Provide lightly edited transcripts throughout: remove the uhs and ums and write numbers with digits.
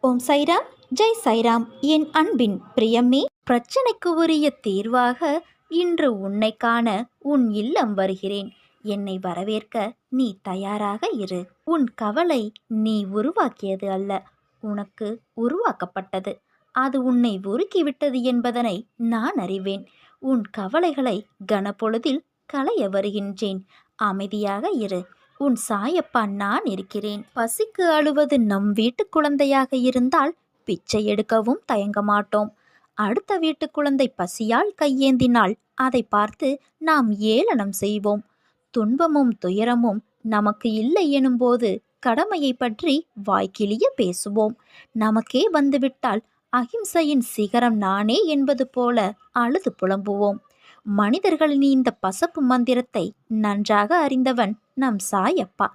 ஓம் சைராம், ஜெய் சைராம். என் அன்பின் பிரியமே, பிரச்சனைக்கு உரிய தீர்வாக இன்று உன்னை காண உன் இல்லம் வருகிறேன். என்னை வரவேற்க நீ தயாராக இரு. உன் கவலை நீ உருவாக்கியது அல்ல, உனக்கு உருவாக்கப்பட்டது. அது உன்னை உருக்கிவிட்டது என்பதனை நான் அறிவேன். உன் கவலைகளை கனப்பொழுதில் களைய வருகின்றேன். அமைதியாக இரு. உன் சாயப்பா நான் இருக்கிறேன். பசிக்கு அழுவது நம் வீட்டு குழந்தையாக இருந்தால் பிச்சை எடுக்கவும் தயங்க மாட்டோம். அடுத்த வீட்டு குழந்தை பசியால் கையேந்தினால் அதை பார்த்து நாம் ஏளனம் செய்வோம். துன்பமும் துயரமும் நமக்கு இல்லை எனும்போது கடமையை பற்றி வாய்க்கிளிய பேசுவோம். நமக்கே வந்துவிட்டால் அகிம்சையின் சிகரம் நானே என்பது போல அழுது புலம்புவோம். மனிதர்களின் இந்த பசப்பு மந்திரத்தை நன்றாக அறிந்தவன் நம் சாயப்பா.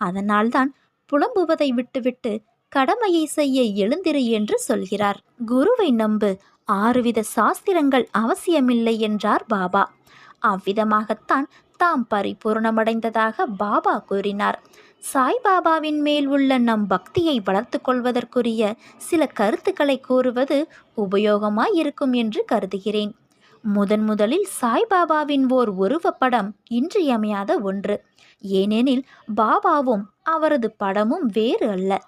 அதனால்தான் புலம்புவதை விட்டுவிட்டு கடமையை செய்ய எழுந்திரு என்று சொல்கிறார். குருவை நம்பு, 6 வித சாஸ்திரங்கள் அவசியமில்லை என்றார் பாபா. அவ்விதமாகத்தான் தாம் பரிபூர்ணமடைந்ததாக பாபா கூறினார். சாய்பாபாவின் மேல் உள்ள நம் பக்தியை வளர்த்து கொள்வதற்குரிய சில கருத்துக்களை கூறுவது உபயோகமாயிருக்கும் என்று கருதுகிறேன். முதலில் சாய்பாபாவின் ஓர் உருவப்படம் இன்றியமையாத ஒன்று. ஏனெனில் பாபாவும் அவரது படமும் வேறு அல்ல.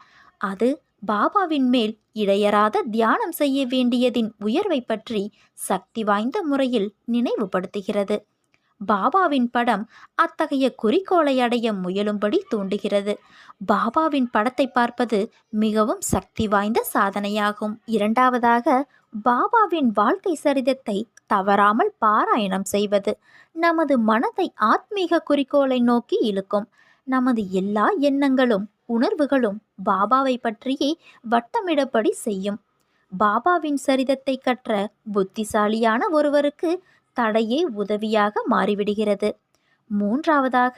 அது பாபாவின் மேல் இடையறாத தியானம் செய்ய வேண்டியதின் உயர்வை பற்றி சக்தி வாய்ந்த முறையில் நினைவுபடுத்துகிறது. பாபாவின் படம் அத்தகைய குறிக்கோளை அடைய முயலும்படி தூண்டுகிறது. பாபாவின் படத்தை பார்ப்பது மிகவும் சக்தி வாய்ந்த சாதனையாகும். இரண்டாவதாக, பாபாவின் வாழ்க்கை சரிதத்தை தவறாமல் பாராயணம் செய்வது நமது மனதை ஆத்மீக குறிக்கோளை நோக்கி இழுக்கும். நமது எல்லா எண்ணங்களும் உணர்வுகளும் பாபாவை பற்றியே வட்டமிடப்படி செய்யும். பாபாவின் சரிதத்தை கற்ற புத்திசாலியான ஒருவருக்கு தடையே உதவியாக மாறிவிடுகிறது. மூன்றாவதாக,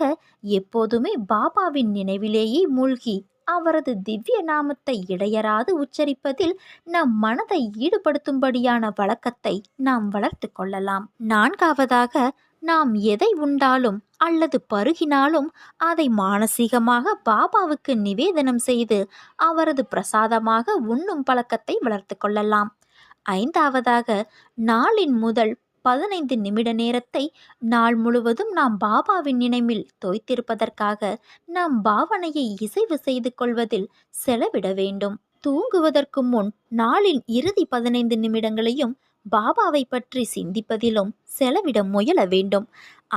எப்போதுமே பாபாவின் நினைவிலேயே மூழ்கி அவரது திவ்ய நாமத்தை இடையறாது உச்சரிப்பதில் நம் மனதை ஈடுபடுத்தும்படியான வழக்கத்தை நாம் வளர்த்து கொள்ளலாம். நான்காவதாக, நாம் எதை உண்டாலும் அல்லது பருகினாலும் அதை மானசீகமாக பாபாவுக்கு நிவேதனம் செய்து அவரது பிரசாதமாக உண்ணும் பழக்கத்தை வளர்த்து கொள்ளலாம். ஐந்தாவதாக, நாளின் முதல் 15 நிமிட நேரத்தை நாள் முழுவதும் நாம் பாபாவின் நினைவில் தோய்த்திருப்பதற்காக நாம் பாவனையை இசைவு செய்து கொள்வதில் செலவிட வேண்டும். தூங்குவதற்கு முன் நாளின் இறுதி 15 நிமிடங்களையும் பாபாவை பற்றி சிந்திப்பதிலும் செலவிட முயல வேண்டும்.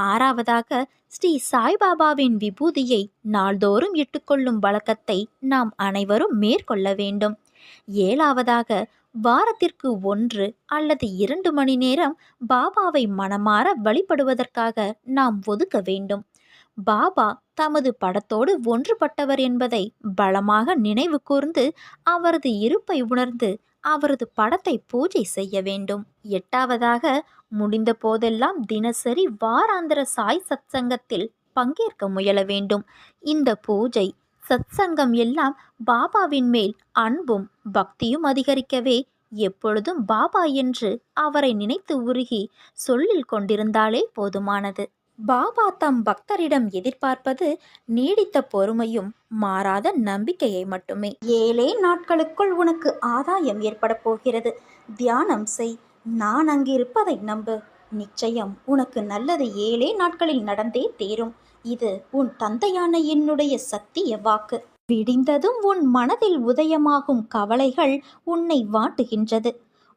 ஆறாவதாக, ஸ்ரீ சாய்பாபாவின் விபூதியை நாள்தோறும் இட்டுக்கொள்ளும் வழக்கத்தை நாம் அனைவரும் மேற்கொள்ள வேண்டும். ஏழாவதாக, வாரத்திற்கு 1 அல்லது 2 மணி நேரம் பாபாவை மனமாற வழிபடுவதற்காக நாம் ஒதுக்க வேண்டும். பாபா தமது படத்தோடு ஒன்றுபட்டவர் என்பதை பலமாக நினைவு கூர்ந்து அவரது இருப்பை உணர்ந்து அவரது படத்தை பூஜை செய்ய வேண்டும். எட்டாவதாக, முடிந்த போதெல்லாம் தினசரி வாராந்திர சாய் சத்சங்கத்தில் பங்கேற்க முயல வேண்டும். இந்த பூஜை சத்சங்கம் எல்லாம் பாபாவின் மேல் அன்பும் பக்தியும் அதிகரிக்கவே எப்பொழுதும் பாபா என்று அவரை நினைத்து உருகி சொல்லில் கொண்டிருந்தாலே போதுமானது. பாபா தம் பக்தரிடம் எதிர்பார்ப்பது நீடித்த பொறுமையும் மாறாத நம்பிக்கையை மட்டுமே. 7 நாட்களுக்குள் உனக்கு ஆதாயம் ஏற்பட போகிறது. தியானம் செய். நான் அங்கிருப்பதை நம்பு. நிச்சயம் உனக்கு நல்லது 7 நாட்களில் நடந்தே தேரும். இது உன் தந்தையான என்னுடைய சத்திய வாக்கு. விடிந்ததும் உன் மனதில் உதயமாகும் கவலைகள் உன்னை வாட்டுகின்றது.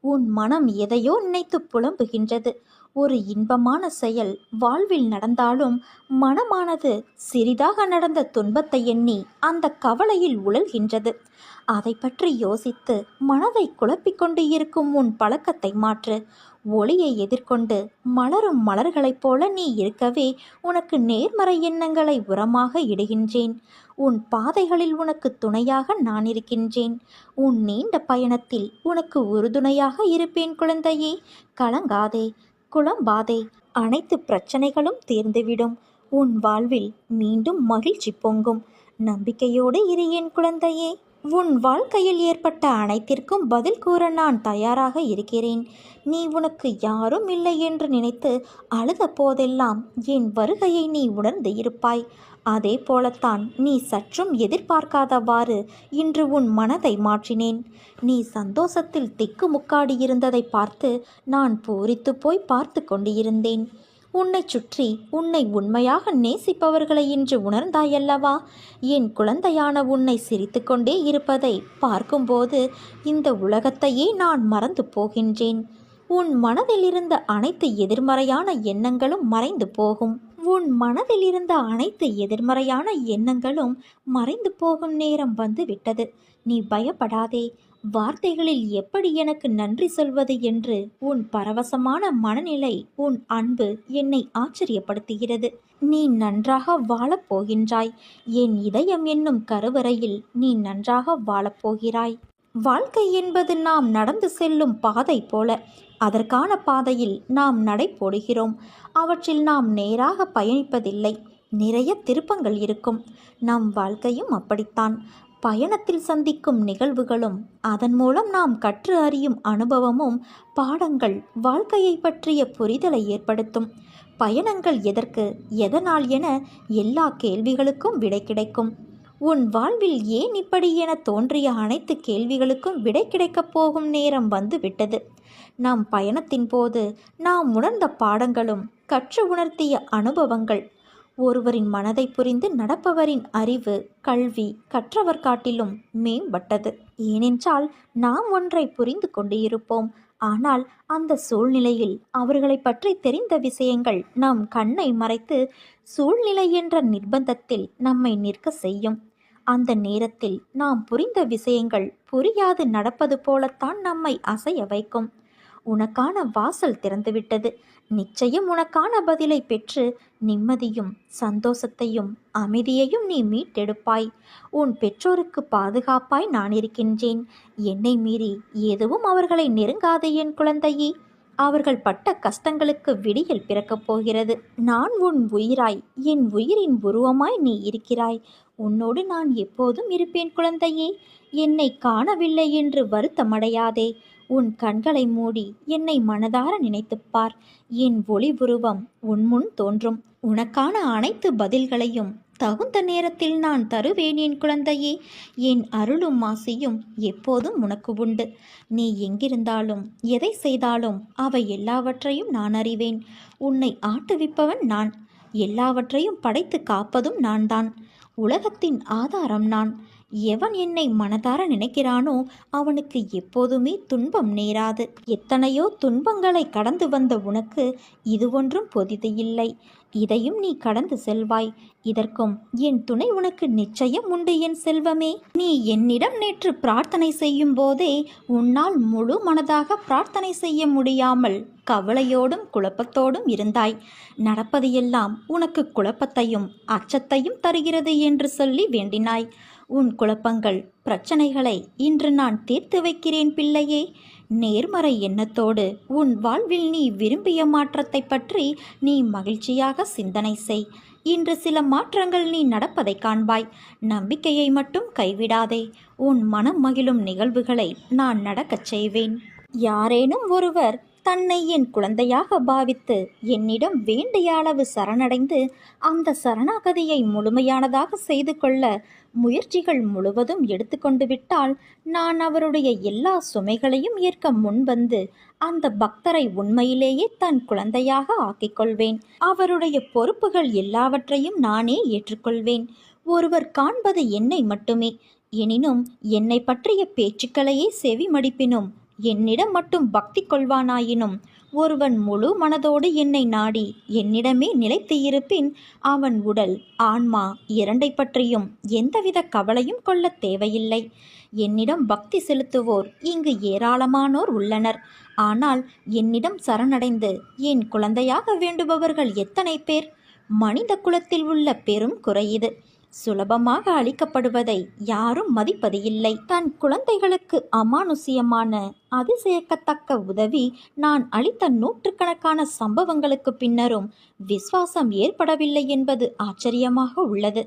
உன் மனம் எதையோ நினைத்து புலம்புகின்றது. ஒரு இன்பமான செயல் வாழ்வில் நடந்தாலும் மனமானது சிறிதாக நடந்த துன்பத்தை எண்ணி அந்த கவலையில் உழல்கின்றது. அதை பற்றி யோசித்து மனதை குழப்பிக்கொண்டு இருக்கும் உன் பழக்கத்தை மாற்று. ஒளியை எதிர்கொண்டு மலரும் மலர்களைப் போல நீ இருக்கவே உனக்கு நேர்மறை எண்ணங்களை உரமாக இடுகின்றேன். உன் பாதைகளில் உனக்கு துணையாக நான் இருக்கின்றேன். உன் நீண்ட பயணத்தில் உனக்கு உறுதுணையாக இருப்பேன் குழந்தையே. கலங்காதே, குழம்பாதே. அனைத்து பிரச்சனைகளும் தீர்ந்துவிடும். உன் வாழ்வில் மீண்டும் மகிழ்ச்சி பொங்கும். நம்பிக்கையோடு இரு என் குழந்தையே. உன் வாழ்க்கையில் ஏற்பட்ட அனைத்திற்கும் பதில் கூற நான் தயாராக இருக்கிறேன். நீ உனக்கு யாரும் இல்லை என்று நினைத்து அழுத போதெல்லாம் என் வருகையை நீ உணர்ந்து இருப்பாய். அதே போலத்தான் நீ சற்றும் எதிர்பார்க்காதவாறு இன்று உன் மனதை மாற்றினேன். நீ சந்தோஷத்தில் திக்குமுக்காடி இருந்ததை பார்த்து நான் பூரித்து போய் பார்த்து கொண்டிருந்தேன். உன்னை சுற்றி உன்னை உண்மையாக நேசிப்பவர்களை இன்று உணர்ந்தாயல்லவா? என் குழந்தையான உன்னை சிரித்து கொண்டே இருப்பதை பார்க்கும்போது இந்த உலகத்தையே நான் மறந்து போகின்றேன். உன் மனதில் இருந்த அனைத்து எதிர்மறையான எண்ணங்களும் மறைந்து போகும். உன் மனதில் இருந்த அனைத்து எதிர்மறையான எண்ணங்களும் மறைந்து போகும் நேரம் வந்து விட்டது. நீ பயப்படாதே. வார்த்தைகளில் எப்படி எனக்கு நன்றி சொல்வது என்று உன் பரவசமான மனநிலை, உன் அன்பு என்னை ஆச்சரியப்படுத்துகிறது. நீ நன்றாக வாழப்போகின்றாய். என் இதயம் என்னும் கருவறையில் நீ நன்றாக வாழப்போகிறாய். வாழ்க்கை என்பது நாம் நடந்து செல்லும் பாதை போல. அதற்கான பாதையில் நாம் நடை போடுகிறோம். அவற்றில் நாம் நேராக பயணிப்பதில்லை. நிறைய திருப்பங்கள் இருக்கும். நம் வாழ்க்கையும் அப்படித்தான். பயணத்தில் சந்திக்கும் நிகழ்வுகளும் அதன் மூலம் நாம் கற்று அறியும் அனுபவமும் பாடங்கள் வாழ்க்கையை பற்றிய புரிதலை ஏற்படுத்தும். பயணங்கள் எதற்கு, எதனால் என எல்லா கேள்விகளுக்கும் விடை கிடைக்கும். உன் வாழ்வில் ஏன் இப்படி என தோன்றிய அனைத்து கேள்விகளுக்கும் விடை கிடைக்கப் போகும் நேரம் வந்து விட்டது. நம் பயணத்தின் போது நாம் உணர்ந்த பாடங்களும் கற்று உணர்த்திய அனுபவங்கள் ஒருவரின் மனதை புரிந்து நடப்பவரின் அறிவு, கல்வி கற்றவர் காட்டிலும் மேம்பட்டது. ஏனென்றால் நாம் ஒன்றை புரிந்து கொண்டு இருப்போம். ஆனால் அந்த சூழ்நிலையில் அவர்களை பற்றி தெரிந்த விஷயங்கள் நம் கண்ணை மறைத்து சூழ்நிலை என்ற நிர்பந்தத்தில் நம்மை நிற்க செய்யும். அந்த நேரத்தில் நாம் புரிந்த விஷயங்கள் புரியாது நடப்பது போலத்தான் நம்மை அசைய வைக்கும். உனக்கான வாசல் திறந்துவிட்டது. நிச்சயம் உனக்கான பதிலை பெற்று நிம்மதியும் சந்தோஷத்தையும் அமைதியையும் நீ மீட்டெடுப்பாய். உன் பெற்றோருக்கு பாதுகாப்பாய் நான் இருக்கின்றேன். என்னை மீறி எதுவும் அவர்களை நெருங்காது என் குழந்தையே. அவர்கள் பட்ட கஷ்டங்களுக்கு விடியல் பிறக்கப் போகிறது. நான் உன் உயிராய், என் உயிரின் உருவமாய் நீ இருக்கிறாய். உன்னோடு நான் எப்போதும் இருப்பேன் குழந்தையே. என்னை காணவில்லை என்று வருத்தமடையாதே. உன் கண்களை மூடி என்னை மனதார நினைத்துப்பார். என் ஒளி உருவம் உன் முன் தோன்றும். உனக்கான அனைத்து பதில்களையும் தகுந்த நேரத்தில் நான் தருவேன் என் குழந்தையே. என் அருளும் ஆசியும் எப்போதும் உனக்கு உண்டு. நீ எங்கிருந்தாலும் எதை செய்தாலும் அவை எல்லாவற்றையும் நான் அறிவேன். உன்னை ஆட்டுவிப்பவன் நான். எல்லாவற்றையும் படைத்து காப்பதும் நான் தான். உலகத்தின் ஆதாரம் நான். எவன் என்னை மனதார நினைக்கிறானோ அவனுக்கு எப்போதுமே துன்பம் நேராது. எத்தனையோ துன்பங்களை கடந்து வந்த உனக்கு இது ஒன்றும் புதிது இல்லை. இதையும் நீ கடந்து செல்வாய். இதற்கும் என் துணை உனக்கு நிச்சயம் உண்டு என் செல்வமே. நீ என்னிடம் நேற்று பிரார்த்தனை செய்யும் போதே உன்னால் முழு மனதாக பிரார்த்தனை செய்ய முடியாமல் கவலையோடும் குழப்பத்தோடும் இருந்தாய். நடப்பது எல்லாம் உனக்கு குழப்பத்தையும் அச்சத்தையும் தருகிறது என்று சொல்லி வேண்டினாய். உன் குழப்பங்கள், பிரச்சனைகளை இன்று நான் தீர்த்து வைக்கிறேன் பிள்ளையே. நேர்மறை எண்ணத்தோடு உன் வாழ்வில் நீ விரும்பிய மாற்றத்தை பற்றி நீ மகிழ்ச்சியாக சிந்தனை செய். இன்று சில மாற்றங்கள் நீ நடப்பதை காண்பாய். நம்பிக்கையை மட்டும் கைவிடாதே. உன் மனம் மகிழும் நிகழ்வுகளை நான் நடக்கச் செய்வேன். யாரேனும் ஒருவர் தன்னை என் குழந்தையாக பாவித்து என்னிடம் வேண்டிய அளவு சரணடைந்து அந்த சரணாகதியை முழுமையானதாக செய்து கொள்ள முயற்சிகள் முழுவதும் எடுத்துக்கொண்டு விட்டால் நான் அவருடைய எல்லா சுமைகளையும் ஏற்க முன்வந்து அந்த பக்தரை உண்மையிலேயே தன் குழந்தையாக ஆக்கிக்கொள்வேன். அவருடைய பொறுப்புகள் எல்லாவற்றையும் நானே ஏற்றுக்கொள்வேன். ஒருவர் காண்பது என்னை மட்டுமே. எனினும் என்னை பற்றிய பேச்சுக்களையே செவி மடிப்பினும் என்னிடம் மட்டும் பக்தி கொள்வானாயினும் ஒருவன் முழு மனதோடு என்னை நாடி என்னிடமே நிலைத்து இருப்பின் அவன் உடல், ஆன்மா இரண்டை பற்றியும் எந்தவித கவலையும் கொள்ள தேவையில்லை. என்னிடம் பக்தி செலுத்துவோர் இங்கு ஏராளமானோர் உள்ளனர். ஆனால் என்னிடம் சரணடைந்து என் குழந்தையாக வேண்டுபவர்கள் எத்தனை பேர்? மனித குலத்தில் உள்ள பெரும் குறை இது. சுலபமாக அளிக்கப்படுவதை யாரும் மதிப்பது இல்லை. தன் குழந்தைகளுக்கு அமானுஷ்யமான அதிசயக்கத்தக்க உதவி நான் அளித்த நூற்றுக்கணக்கான சம்பவங்களுக்கு பின்னரும் விசுவாசம் ஏற்படவில்லை என்பது ஆச்சரியமாக உள்ளது.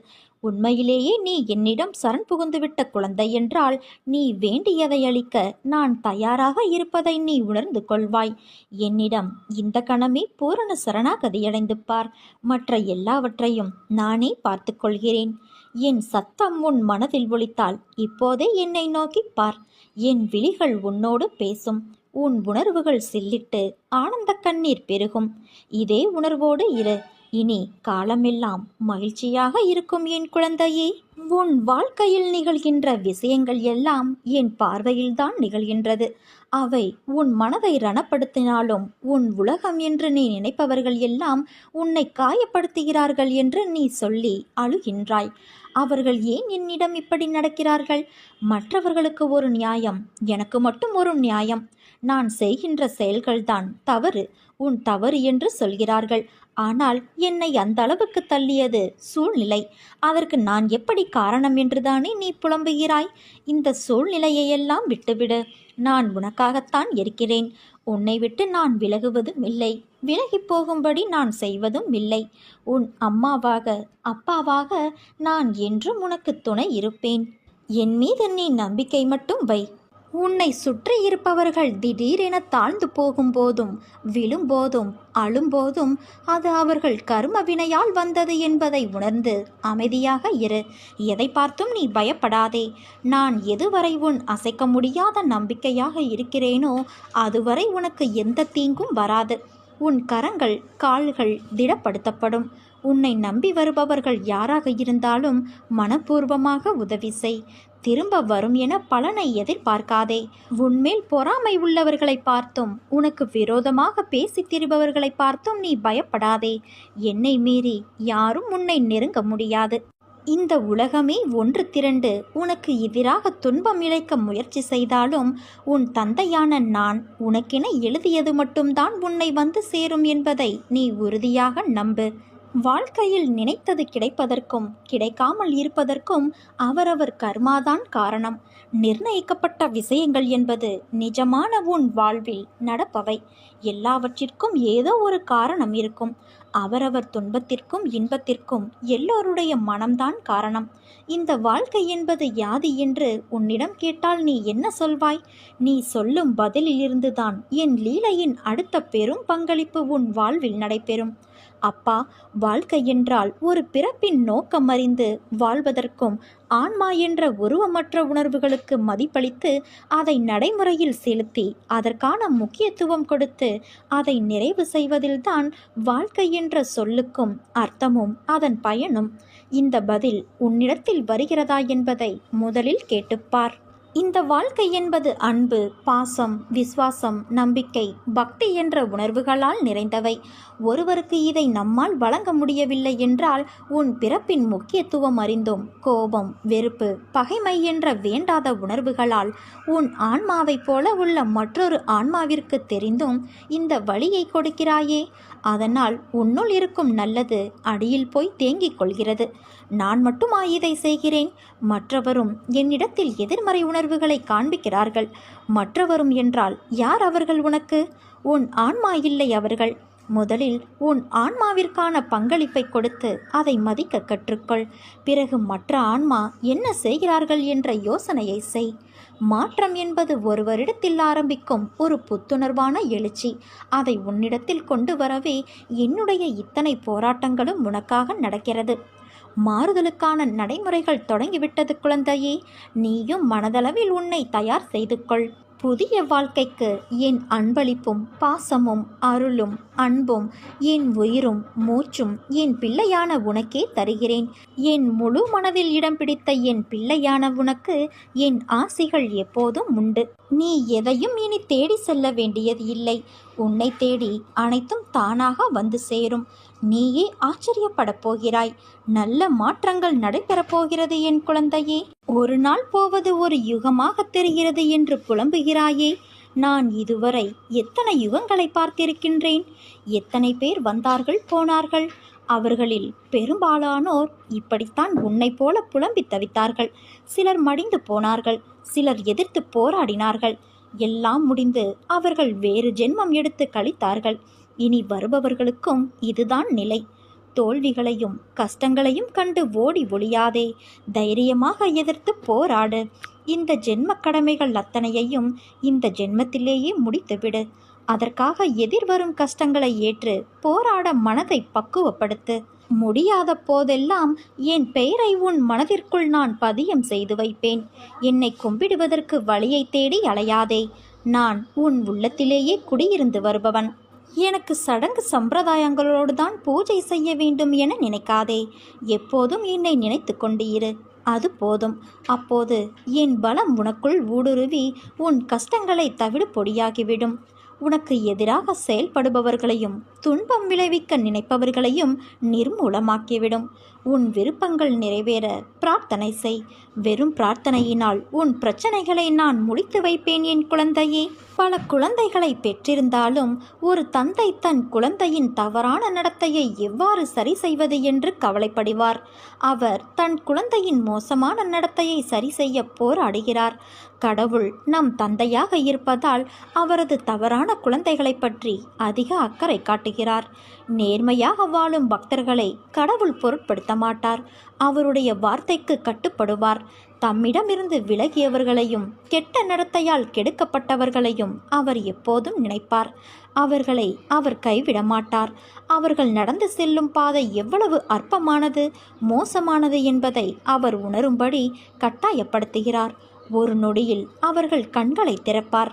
உண்மையிலேயே நீ என்னிடம் சரண் புகுந்துவிட்ட குழந்தை என்றால் நீ வேண்டியதை அளிக்க நான் தயாராக இருப்பதை நீ உணர்ந்து கொள்வாய். என்னிடம் இந்த கணமே பூரண சரணாகதியடைந்து பார். மற்ற எல்லாவற்றையும் நானே பார்த்து கொள்கிறேன். என் சத்தம் உன் மனதில் ஒலித்தால் இப்போதே என்னை நோக்கி பார். என் விழிகள் உன்னோடு பேசும். உன் உணர்வுகள் சில்லிட்டு ஆனந்த கண்ணீர் பெருகும். இதே உணர்வோடு இரு. இனி காலமெல்லாம் மகிழ்ச்சியாக இருக்கும் என் குழந்தையே. உன் வாழ்க்கையில் நிகழ்கின்ற விஷயங்கள் எல்லாம் என் பார்வையில்தான் நிகழ்கின்றது. அவை உன் மனதை ரணப்படுத்தினாலும் உன் உலகம் என்று நீ நினைப்பவர்கள் எல்லாம் உன்னை காயப்படுத்துகிறார்கள் என்று நீ சொல்லி அழுகின்றாய். அவர்கள் ஏன் என்னிடம் இப்படி நடக்கிறார்கள்? மற்றவர்களுக்கு ஒரு நியாயம், எனக்கு மட்டும் ஒரு நியாயம். நான் செய்கின்ற செயல்கள்தான் தவறு, உன் தவறு என்று சொல்கிறார்கள். ஆனால் என்னை அந்த அளவுக்கு தள்ளியது சூழ்நிலை. அதற்கு நான் எப்படி காரணம் என்றுதானே நீ புலம்புகிறாய்? இந்த சூழ்நிலையெல்லாம் விட்டுவிடு. நான் உனக்காகத்தான் இருக்கிறேன். உன்னை விட்டு நான் விலகுவதும் இல்லை, விலகி போகும்படி நான் செய்வதும் இல்லை. உன் அம்மாவாக அப்பாவாக நான் என்றும் உனக்கு துணை இருப்பேன். என் மீது நீ நம்பிக்கை மட்டும் வை. உன்னை சுற்றி இருப்பவர்கள் திடீரென தாழ்ந்து போகும்போதும் விழும்போதும் அழும்போதும் அது அவர்கள் கர்ம வினையால் வந்தது என்பதை உணர்ந்து அமைதியாக இரு. எதை பார்த்தும் நீ பயப்படாதே. நான் எதுவரை உன் அசைக்க முடியாத நம்பிக்கையாக இருக்கிறேனோ அதுவரை உனக்கு எந்த தீங்கும் வராது. உன் கரங்கள் கால்கள் திடப்படுத்தப்படும். உன்னை நம்பி வருபவர்கள் யாராக இருந்தாலும் மனப்பூர்வமாக உதவி செய். திரும்ப வரும் என பலனை எதிர்பார்க்காதே. உன்மேல் பொறாமை உள்ளவர்களை பார்த்தும் உனக்கு விரோதமாக பேசித் திரிபவர்களை பார்த்தும் நீ பயப்படாதே. என்னை மீறி யாரும் உன்னை நெருங்க முடியாது. இந்த உலகமே ஒன்று திரண்டு உனக்கு எதிராக துன்பம் இழைக்க முயற்சி செய்தாலும் உன் தந்தையான நான் உனக்கென எழுதியது மட்டும்தான் உன்னை வந்து சேரும் என்பதை நீ உறுதியாக நம்பு. வாழ்க்கையில் நினைத்தது கிடைப்பதற்கும் கிடைக்காமல் இருப்பதற்கும் அவரவர் கர்மாதான் காரணம். நிர்ணயிக்கப்பட்ட விஷயங்கள் என்பது நிஜமான உன் வாழ்வில் நடப்பவை. எல்லாவற்றிற்கும் ஏதோ ஒரு காரணம் இருக்கும். அவரவர் துன்பத்திற்கும் இன்பத்திற்கும் எல்லோருடைய மனம்தான் காரணம். இந்த வாழ்க்கை என்பது யாது என்று உன்னிடம் கேட்டால் நீ என்ன சொல்வாய்? நீ சொல்லும் பதிலிலிருந்துதான் என் லீலையின் அடுத்த பெரும் பங்களிப்பு உன் வாழ்வில் நடைபெறும். அப்பா, வாழ்க்கை என்றால் ஒரு பிறப்பின் நோக்கம் அறிந்து வாழ்வதற்கும் ஆன்மா என்ற உருவமற்ற உணர்வுகளுக்கு மதிப்பளித்து அதை நடைமுறையில் செலுத்தி அதற்கான முக்கியத்துவம் கொடுத்து அதை நிறைவு செய்வதில்தான் வாழ்க்கை என்ற சொல்லுக்கும் அர்த்தமும் அதன் பயனும். இந்த பதில் உன்னிடத்தில் வருகிறதா என்பதை முதலில் கேட்டுப்பார். இந்த வாழ்க்கை என்பது அன்பு, பாசம், விசுவாசம், நம்பிக்கை, பக்தி என்ற உணர்வுகளால் நிறைந்தவை. ஒருவருக்கு இதை நம்மால் வழங்க முடியவில்லை என்றால் உன் பிறப்பின் முக்கியத்துவம் அறிந்தும் கோபம், வெறுப்பு, பகைமை என்ற வேண்டாத உணர்வுகளால் உன் ஆன்மாவைப் போல உள்ள மற்றொரு ஆன்மாவிற்கு தெரிந்தும் இந்த வழியை கொடுக்கிறாயே. அதனால் உன்னுள் இருக்கும் நல்லது அடியில் போய் தேங்கிக் கொள்கிறது. நான் மட்டுமா இதை செய்கிறேன்? மற்றவரும் என்னிடத்தில் எதிர்மறை உணர்வுகளை காண்பிக்கிறார்கள். மற்றவரும் என்றால் யார் அவர்கள்? உனக்கு உன் ஆன்மா இல்லை அவர்கள். முதலில் உன் ஆன்மாவிற்கான பங்களிப்பை கொடுத்து அதை மதிக்க கற்றுக்கொள். பிறகு மற்ற ஆன்மா என்ன செய்கிறார்கள் என்ற யோசனையை செய். மாற்றம் என்பது ஒருவரிடத்தில் ஆரம்பிக்கும் ஒரு புத்துணர்வான எழுச்சி. அதை உன்னிடத்தில் கொண்டு வரவே என்னுடைய இத்தனை போராட்டங்களும் உனக்காக நடக்கிறது. மாறுதலுக்கான நடைமுறைகள் தொடங்கிவிட்டது குழந்தையே. நீயும் மனதளவில் உன்னை தயார் செய்து கொள். புதிய வாழ்க்கைக்கு என் அன்பளிப்பும் பாசமும் அருளும் அன்பும் என் உயிரும் மூச்சும் என் பிள்ளையான உனக்கே தருகிறேன். என் முழு மனதில் இடம் பிடித்த என் பிள்ளையான உனக்கு என் ஆசைகள் எப்போதும் உண்டு. நீ எதையும் இனி தேடி செல்ல வேண்டியது இல்லை. உன்னை தேடி அனைத்தும் தானாக வந்து சேரும். நீயே ஆச்சரியப்படப் போகிறாய். நல்ல மாற்றங்கள் நடைபெறப் போகிறது என் குழந்தையே. ஒரு நாள் போவது ஒரு யுகமாக தெரிகிறது என்று புலம்புகிறாயே. நான் இதுவரை எத்தனை யுகங்களை பார்த்திருக்கின்றேன். எத்தனை பேர் வந்தார்கள் போனார்கள். அவர்களில் பெரும்பாலானோர் இப்படித்தான் உன்னை போல புலம்பி தவித்தார்கள். சிலர் மடிந்து போனார்கள், சிலர் எதிர்த்து போராடினார்கள். எல்லாம் முடிந்து அவர்கள் வேறு ஜென்மம் எடுத்து கழித்தார்கள். இனி வருபவர்களுக்கும் இதுதான் நிலை. தோல்விகளையும் கஷ்டங்களையும் கண்டு ஓடி ஒளியாதே. தைரியமாக எதிர்த்து போராடு. இந்த ஜென்ம கடமைகள் அத்தனையையும் இந்த ஜென்மத்திலேயே முடித்துவிடு. அதற்காக எதிர்வரும் கஷ்டங்களை ஏற்று போராட மனதை பக்குவப்படுத்து. முடியாத போதெல்லாம் என் பெயரை உன் மனதிற்குள் நான் பதியம் செய்து வைப்பேன். என்னை கும்பிடுவதற்கு வழியை தேடி அலையாதே. நான் உன் உள்ளத்திலேயே குடியிருந்து வருபவன். எனக்கு சடங்கு சம்பிரதாயங்களோடு தான் பூஜை செய்ய வேண்டும் என நினைக்காதே. எப்போதும் என்னை நினைத்து கொண்டு இரு. அது போதும். அப்போது என் பலம் உனக்குள் ஊடுருவி உன் கஷ்டங்களை தவிடு பொடியாகிவிடும். உனக்கு எதிராக செயல்படுபவர்களையும் துன்பம் விளைவிக்க நினைப்பவர்களையும் நிர்மூலமாக்கிவிடும். உன் விருப்பங்கள் நிறைவேற பிரார்த்தனை செய். வெறும் பிரார்த்தனையினால் உன் பிரச்சனைகளை நான் முடித்து வைப்பேன் என் குழந்தையே. பல குழந்தைகளை பெற்றிருந்தாலும் ஒரு தந்தை தன் குழந்தையின் தவறான நடத்தையை எவ்வாறு சரி செய்வது என்று கவலைப்படுவார். அவர் தன் குழந்தையின் மோசமான நடத்தையை சரி செய்ய போராடுகிறார். கடவுள் நம் தந்தையாக இருப்பதால் அவரது தவறான குழந்தைகளை பற்றி அதிக அக்கறை காட்டுகிறார். நேர்மையாக வாழும் பக்தர்களை கடவுள் பொருட்படுத்த மாட்டார். அவருடைய வார்த்தைக்கு கட்டுப்படுவார். தம்மிடமிருந்து விலகியவர்களையும் கெட்ட நடத்தையால் கெடுக்கப்பட்டவர்களையும் அவர் எப்போதும் நினைப்பார். அவர்களை அவர் கைவிட மாட்டார். அவர்கள் நடந்து செல்லும் பாதை எவ்வளவு அற்பமானது, மோசமானது என்பதை அவர் உணரும்படி கட்டாயப்படுத்துகிறார். ஒரு நொடியில் அவர்கள் கண்களை திறப்பார்.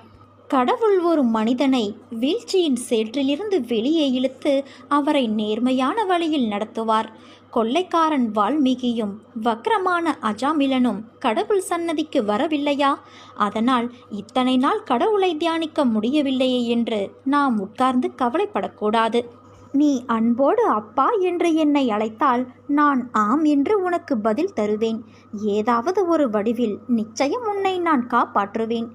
கடவுள் ஒரு மனிதனை வீழ்ச்சியின் சேற்றிலிருந்து வெளியே இழுத்து அவரை நேர்மையான வழியில் நடத்துவார். கொள்ளைக்காரன் வால்மீகியும் வக்ரமான அஜாமிலனும் கடவுள் சன்னதிக்கு வரவில்லையா? அதனால் இத்தனை நாள் கடவுளை தியானிக்க முடியவில்லையே என்று நாம் உட்கார்ந்து கவலைப்படக்கூடாது. நீ அன்போடு அப்பா என்று என்னை அழைத்தால் நான் ஆம் என்று உனக்கு பதில் தருவேன். ஏதாவது ஒரு வடிவில் நிச்சயம் உன்னை நான் காப்பாற்றுவேன்.